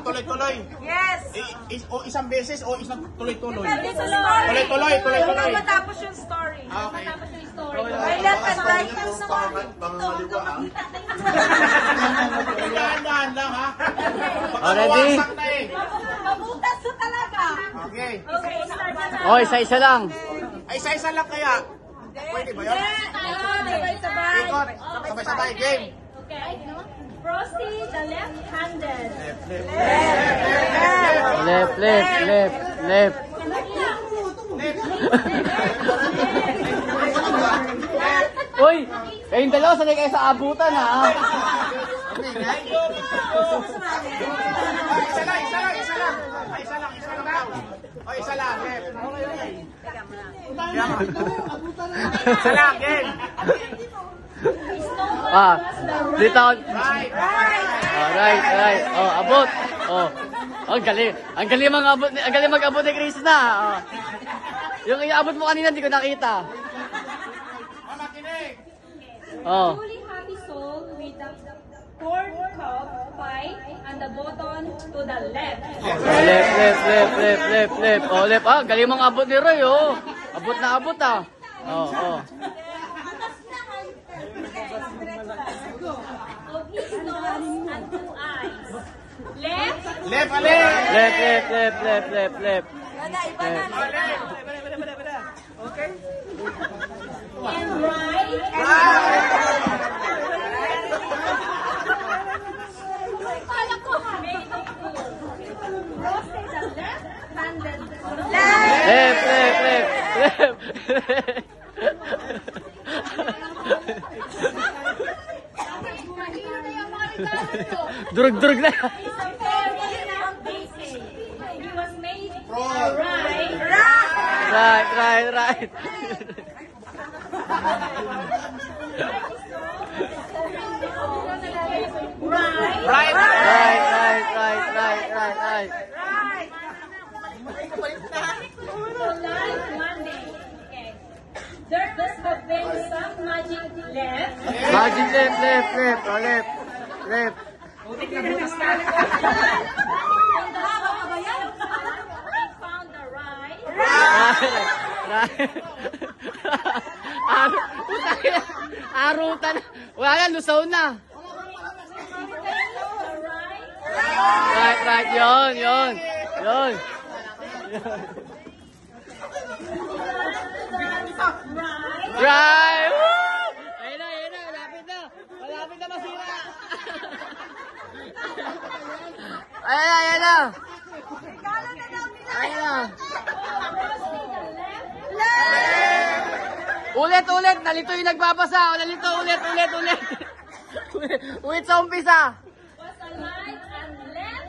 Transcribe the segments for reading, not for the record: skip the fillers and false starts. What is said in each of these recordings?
tuloy-tuloy. Yes. O isang beses o isang tuloy-tuloy. Tuloy-tuloy. Tuloy-tuloy. Matapos yung story. Okay. Matapos yung story. May left and right yung story. Dahan-dahan lang ha. Ready? Mabutas na talaga. Okay. Okay, start na. Oh, isa-isa lang. Ay, isa-isa lang kaya. Pwede ba yun? Sabay-sabay. Ikot. Sabay-sabay. Game. Okay. Frosty, the left-handed. Left, left, left, left. Uy, kayong dalawa, sanay kayo sa abutan ha. Isa lang. O, isa lang. Left. Isa lang. Game. Ah, dito. Right. Oh, right. Oh, abot. Oh. Ang galing. Ang galing mag-abot, mag-abot ni Krishna. Oh. Yung iabot mo kanina, hindi ko nakita. Makinig. Oh. Truly happy soul with the corn cob pie and the button to the left. Left. Oh, left. Ah, galing mang abot ni Roy, oh. Abot na abot, ah. Oh. Of his nose and two eyes. Left. Left, alin. Left. Okay. And right. Kala ko, may Frosty, the left-handed. Left. Durug na. He was made right. Right. Right. So live Monday. Okay. There must have been some magic left. Magic left. Oh, left. I found the right. Arutan. Wala na, lusaw na. Right. Yon. Right. Woo! Ayun na. Malapit na masira. Ayan na. Ulit. Nalito yung nagbabasa. Ulit. Ulit sa umpisa. Was alive and left.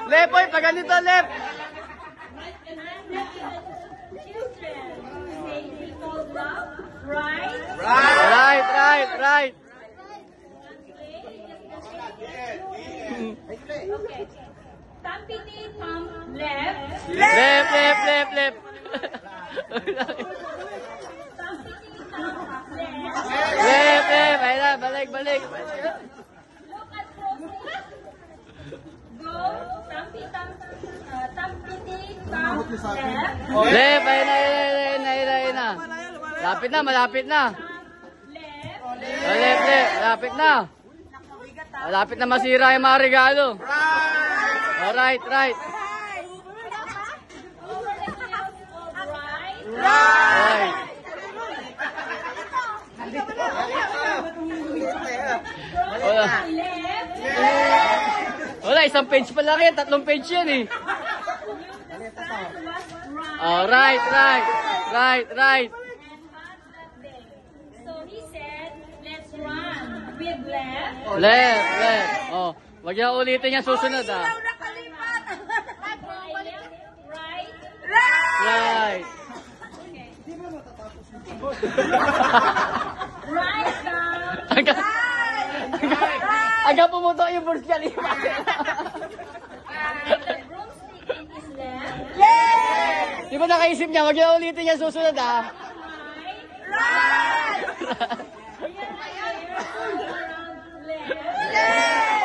Left, boy. Pag ganito, left. Children say they called love. Right. Right. Okay. Tampini pump left. Left. Left. Ayun na, balik. Look at Frosty. Go. Tampini pump left. Left, ayun na. Malapit na. Left. Malapit na masira yung mga regalo. Right. Right. Wala, isang page pa lang yan. 3 page yan eh. Oh, right. So he said, let's run with left. Left. Oh, wag niya ulitin yan susunod ah. Right. Right. Right down. Hanggang pumutok yung Burj Khalifa. The broomstick in his left. Di ba nakaisip niya? Wag niya ulitin yan susunod ah. Right. Around left.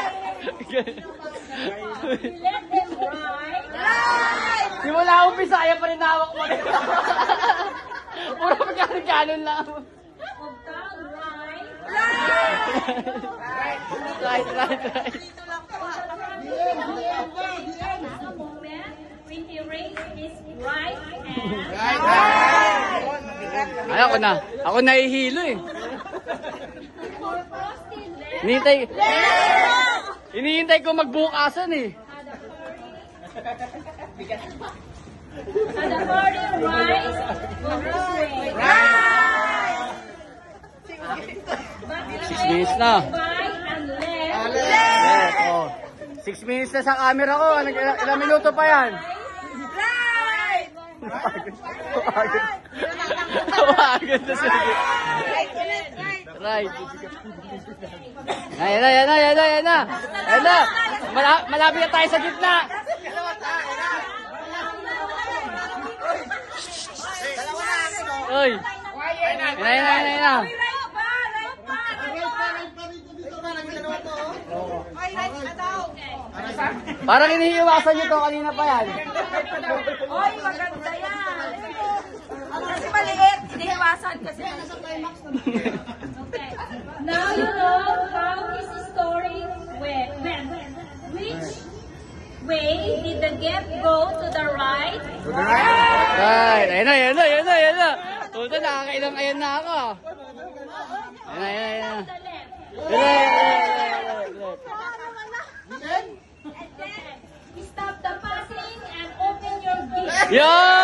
Let them ride. Simula umpisa, kaya pa rin hawak mo. Puro magkano-ganon lang. Of tongue ride. Right. A moment when he raised his right hand. Ay, ako nahihilo eh. Frosty left. Hinihintay ko magbukasan eh. And the party rise on his way. But he 6 minutes na. right and left. Yes, oh. 6 minutes na sa camera ko. Ilang minuto pa yan? Tawagin na siya. Right. Ayan na. Malapit na tayo sa gitna. Uy. Ayan na. Parang iniiwasan nyo to kanina pa yan. Oy, maganda yan. Kasi maliit, iniiwasan kasi. Okay. Now you know how his story went. Which way did the gift go? To the right? Right. Ayan na. Puta, nakakailang ayan na ako. Ayan na. To the left? Left. Stop the passing and open your gift. Yo!